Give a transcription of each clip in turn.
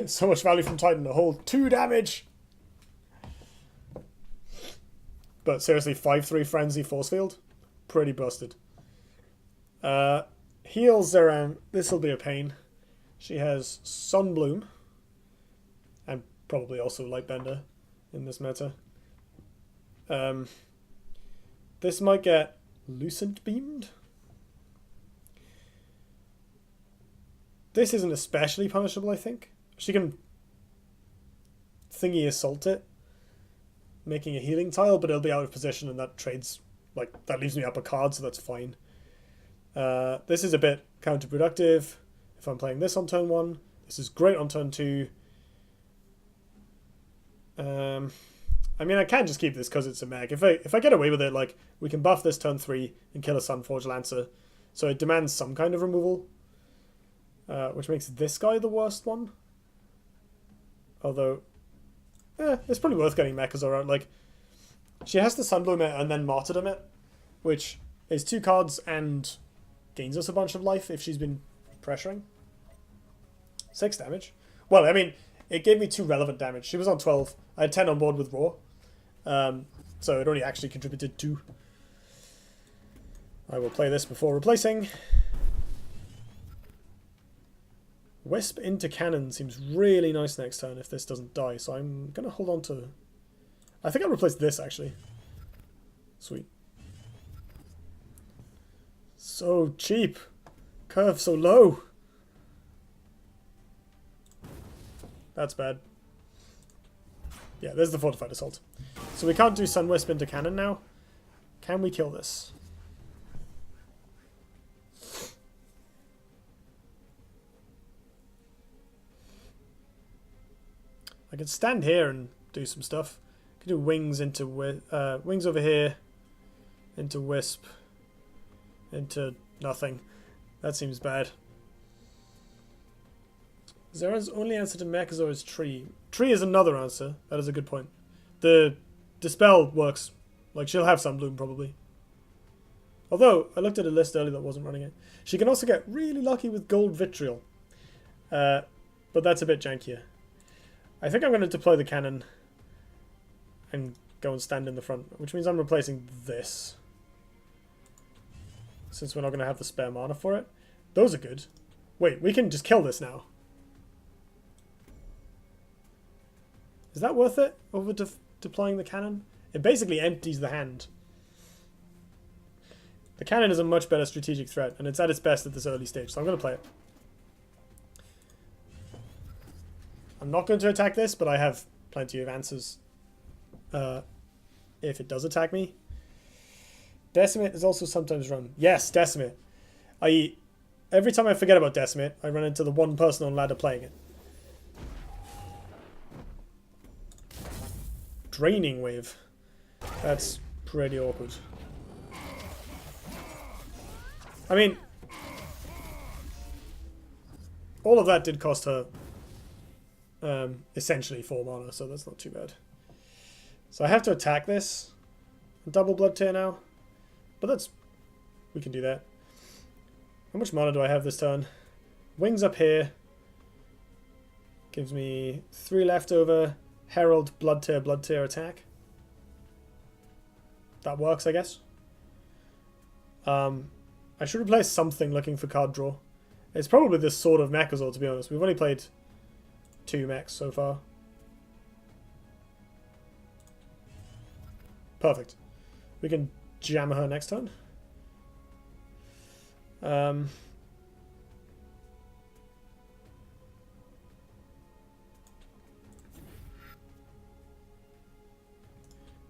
So much value from Titan, a whole 2 damage! But seriously, 5-3 Frenzy Force Field? Pretty busted. Heal Zir'an. This'll be a pain. She has Sunbloom. And probably also Lightbender in this meta. This might get Lucent Beamed. This isn't especially punishable, I think. She can Thingy Assault it, making a healing tile, but it'll be out of position, and that trades, like, that leaves me up a card, so that's fine. This is a bit counterproductive if I'm playing this on turn 1. This is great on turn 2. I mean, I can just keep this because it's a Mech. If I get away with it, like, we can buff this turn 3 and kill a Sunforge Lancer, so it demands some kind of removal, which makes this guy the worst one. Although, it's probably worth getting Mechazor out. Like, she has to Sunbloom it and then Martyrdom it, which is 2 cards and gains us a bunch of life if she's been pressuring. 6 damage. Well, I mean, it gave me 2 relevant damage. She was on 12. I had 10 on board with Raw. So it only actually contributed 2. I will play this before replacing. Wisp into Cannon seems really nice next turn if this doesn't die, so I'm going to hold on to... I think I'll replace this, actually. Sweet. So cheap. Curve so low. That's bad. Yeah, there's the Fortified Assault. So we can't do Sun Wisp into Cannon now. Can we kill this? I can stand here and do some stuff. I can do wings into wings over here, into Wisp, into nothing. That seems bad. Zera's only answer to Mechazor is Tree. Tree is another answer. That is a good point. The Dispel works. Like, she'll have Sunbloom probably. Although, I looked at a list earlier that wasn't running it. She can also get really lucky with Gold Vitriol. But that's a bit jankier. I think I'm going to deploy the cannon and go and stand in the front, which means I'm replacing this. Since we're not going to have the spare mana for it. Those are good. Wait, we can just kill this now. Is that worth it over deploying the cannon? It basically empties the hand. The cannon is a much better strategic threat, and it's at its best at this early stage, so I'm going to play it. I'm not going to attack this, but I have plenty of answers if it does attack me. Decimate is also sometimes run. Yes, Decimate. Every time I forget about Decimate, I run into the one person on ladder playing it. Draining Wave. That's pretty awkward. I mean, all of that did cost her essentially 4 mana, so that's not too bad. So I have to attack this. Double Blood Tear now. But we can do that. How much mana do I have this turn? Wings up here. Gives me 3 left over. Herald, Blood Tear attack. That works, I guess. I should replace something looking for card draw. It's probably this sort of Mechazor, to be honest. We've only played 2 mechs so far. Perfect. We can jam her next turn.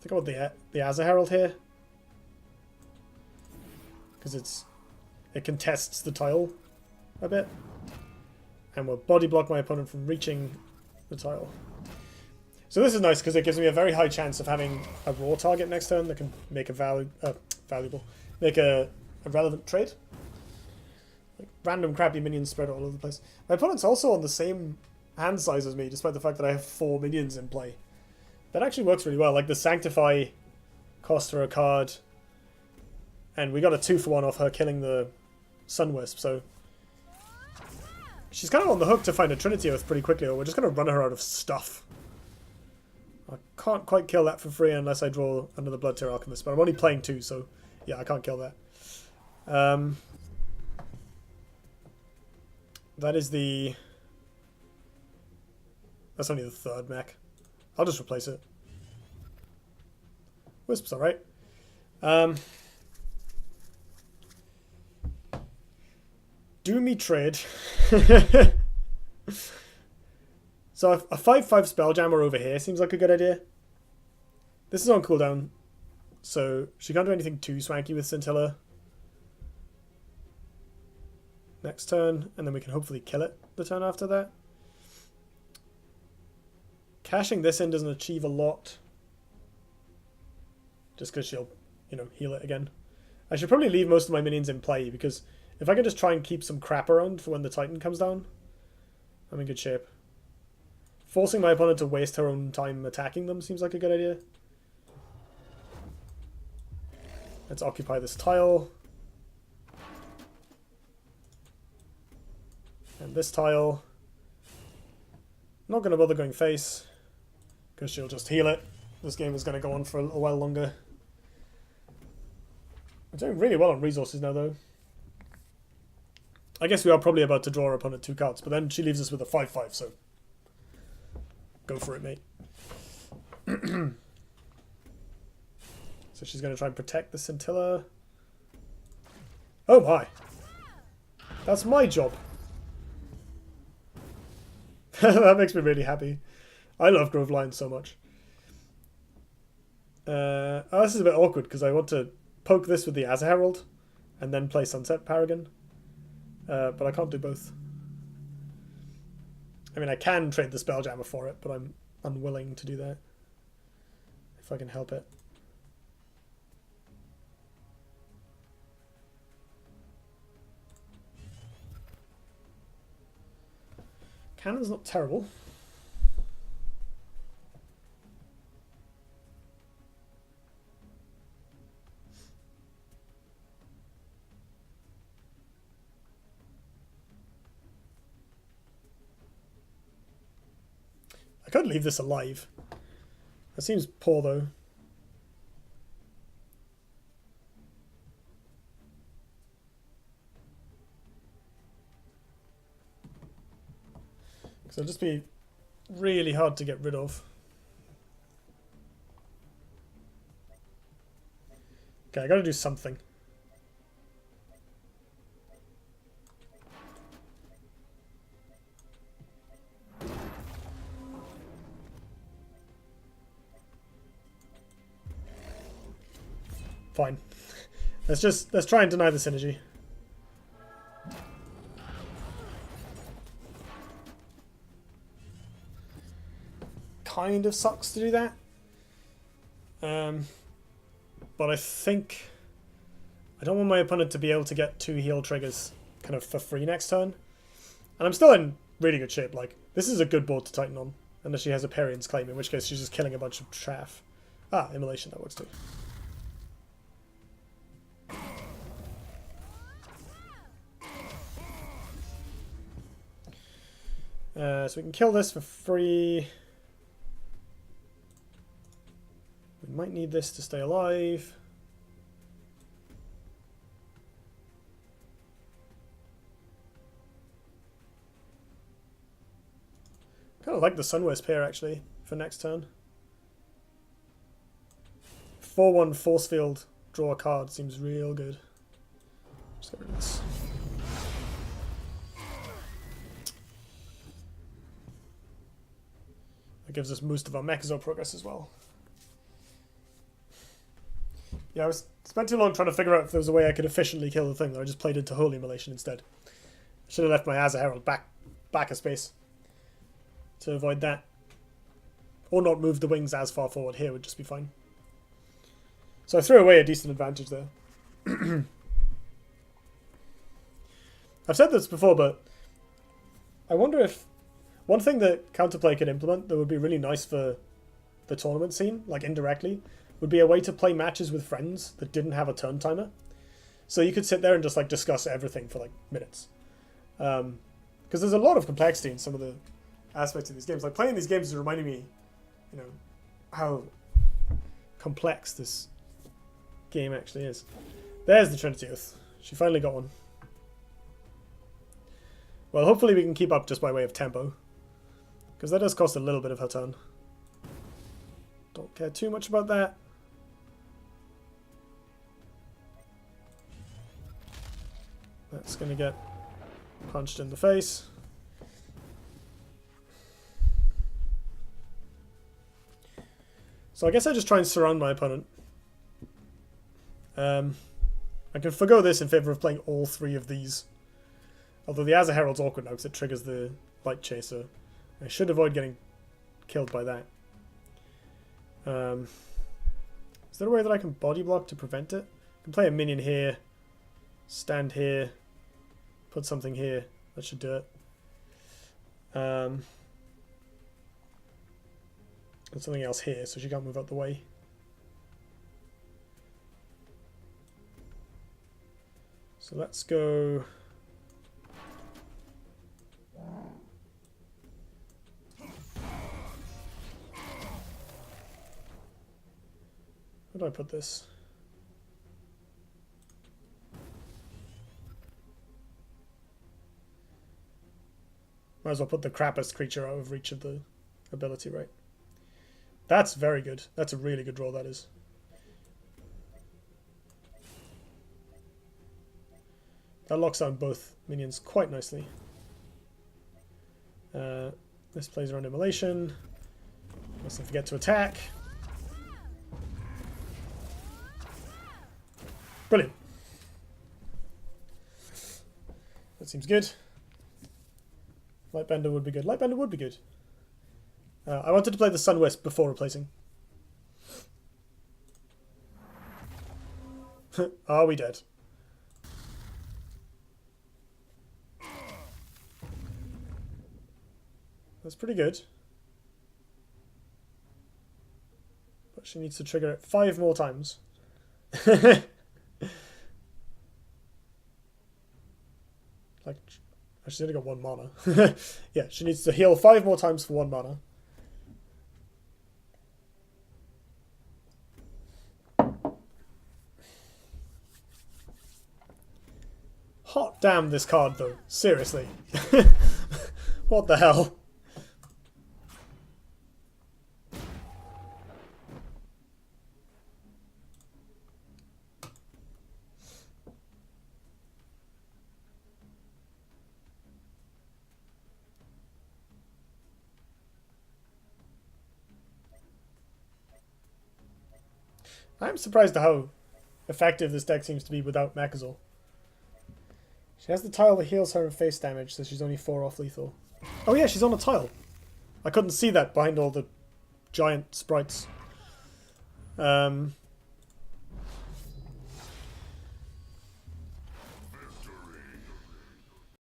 Think about the Azza Herald here, because it contests the tile a bit, and will body block my opponent from reaching the tile. So this is nice because it gives me a very high chance of having a raw target next turn that can make a make a relevant trade. Like random crappy minions spread all over the place. My opponent's also on the same hand size as me, despite the fact that I have 4 minions in play. That actually works really well. Like the Sanctify cost her a card, and we got a 2-for-1 off her killing the Sunwisp, so She's kind of on the hook to find a Trinity Oath pretty quickly, or we're just going to run her out of stuff. I can't quite kill that for free unless I draw another Blood Tear Alchemist, but I'm only playing 2, so yeah, I can't kill that. That is the... That's only the 3rd mech. I'll just replace it. Wisp's alright. Do me trade. So a 5/5 Spelljammer over here seems like a good idea. This is on cooldown, so she can't do anything too swanky with Scintilla. Next turn, and then we can hopefully kill it the turn after that. Cashing this in doesn't achieve a lot. Just because she'll, you know, heal it again. I should probably leave most of my minions in play, because if I can just try and keep some crap around for when the Titan comes down, I'm in good shape. Forcing my opponent to waste her own time attacking them seems like a good idea. Let's occupy this tile. And this tile. Not going to bother going face, because she'll just heal it. This game is going to go on for a while longer. I'm doing really well on resources now, though. I guess we are probably about to draw our opponent 2 cards, but then she leaves us with a 5/5, so go for it, mate. So she's going to try and protect the Scintilla. Oh my! That's my job. That makes me really happy. I love Grove Lions so much. Oh, this is a bit awkward because I want to poke this with the Azza Herald and then play Sunset Paragon. But I can't do both. I mean, I can trade the Spelljammer for it, but I'm unwilling to do that. If I can help it. Cannon's not terrible. I could leave this alive. That seems poor, though. Because it'll just be really hard to get rid of. Okay, I gotta do something. Fine. Let's try and deny the synergy. Kind of sucks to do that. But I think I don't want my opponent to be able to get 2 heal triggers kind of for free next turn. And I'm still in really good shape. Like, this is a good board to Titan on. Unless she has a Perion's Claim, in which case she's just killing a bunch of chaff. Ah, Immolation, that works too. So we can kill this for free. We might need this to stay alive. Kind of like the Sunwisp here, actually, for next turn. 4/1 Force Field, draw a card, seems real good. Just get rid of this. That gives us most of our Mechazor progress as well. Yeah, I spent too long trying to figure out if there was a way I could efficiently kill the thing, though I just played into Holy Immolation instead. I should have left my Azza Herald back a space to avoid that. Or not move the wings as far forward here would just be fine. So I threw away a decent advantage there. I've said this before, but I wonder if one thing that Counterplay could implement that would be really nice for the tournament scene, like indirectly, would be a way to play matches with friends that didn't have a turn timer. So you could sit there and just like discuss everything for like minutes. Because there's a lot of complexity in some of the aspects of these games. Like, playing these games is reminding me, you know, how complex this game actually is. There's the Trinity Oath. She finally got one. Well, hopefully we can keep up just by way of tempo. Because that does cost a little bit of her turn. Don't care too much about that. That's going to get punched in the face. So I guess I just try and surround my opponent. I can forgo this in favour of playing all three of these. Although the Azza Herald's awkward now because it triggers the Light Chaser. I should avoid getting killed by that. Is there a way that I can body block to prevent it? I can play a minion here, stand here, put something here. That should do it. And something else here, so she can't move out the way. So let's go. Where do I put this? Might as well put the crappiest creature out of reach of the ability, right? That's very good. That's a really good draw, that is. That locks down both minions quite nicely. This plays around Immolation. Mustn't forget to attack. Brilliant. That seems good. Lightbender would be good. Lightbender would be good. I wanted to play the Sunwisp before replacing. Are we dead? That's pretty good. But she needs to trigger it 5 more times. Like, she's only got 1 mana. Yeah, she needs to heal 5 more times for 1 mana. Hot damn this card, though. Seriously. What the hell? I'm surprised at how effective this deck seems to be without Mechazor. She has the tile that heals her in face damage, so she's only 4 off lethal. Oh yeah, she's on a tile. I couldn't see that behind all the giant sprites. But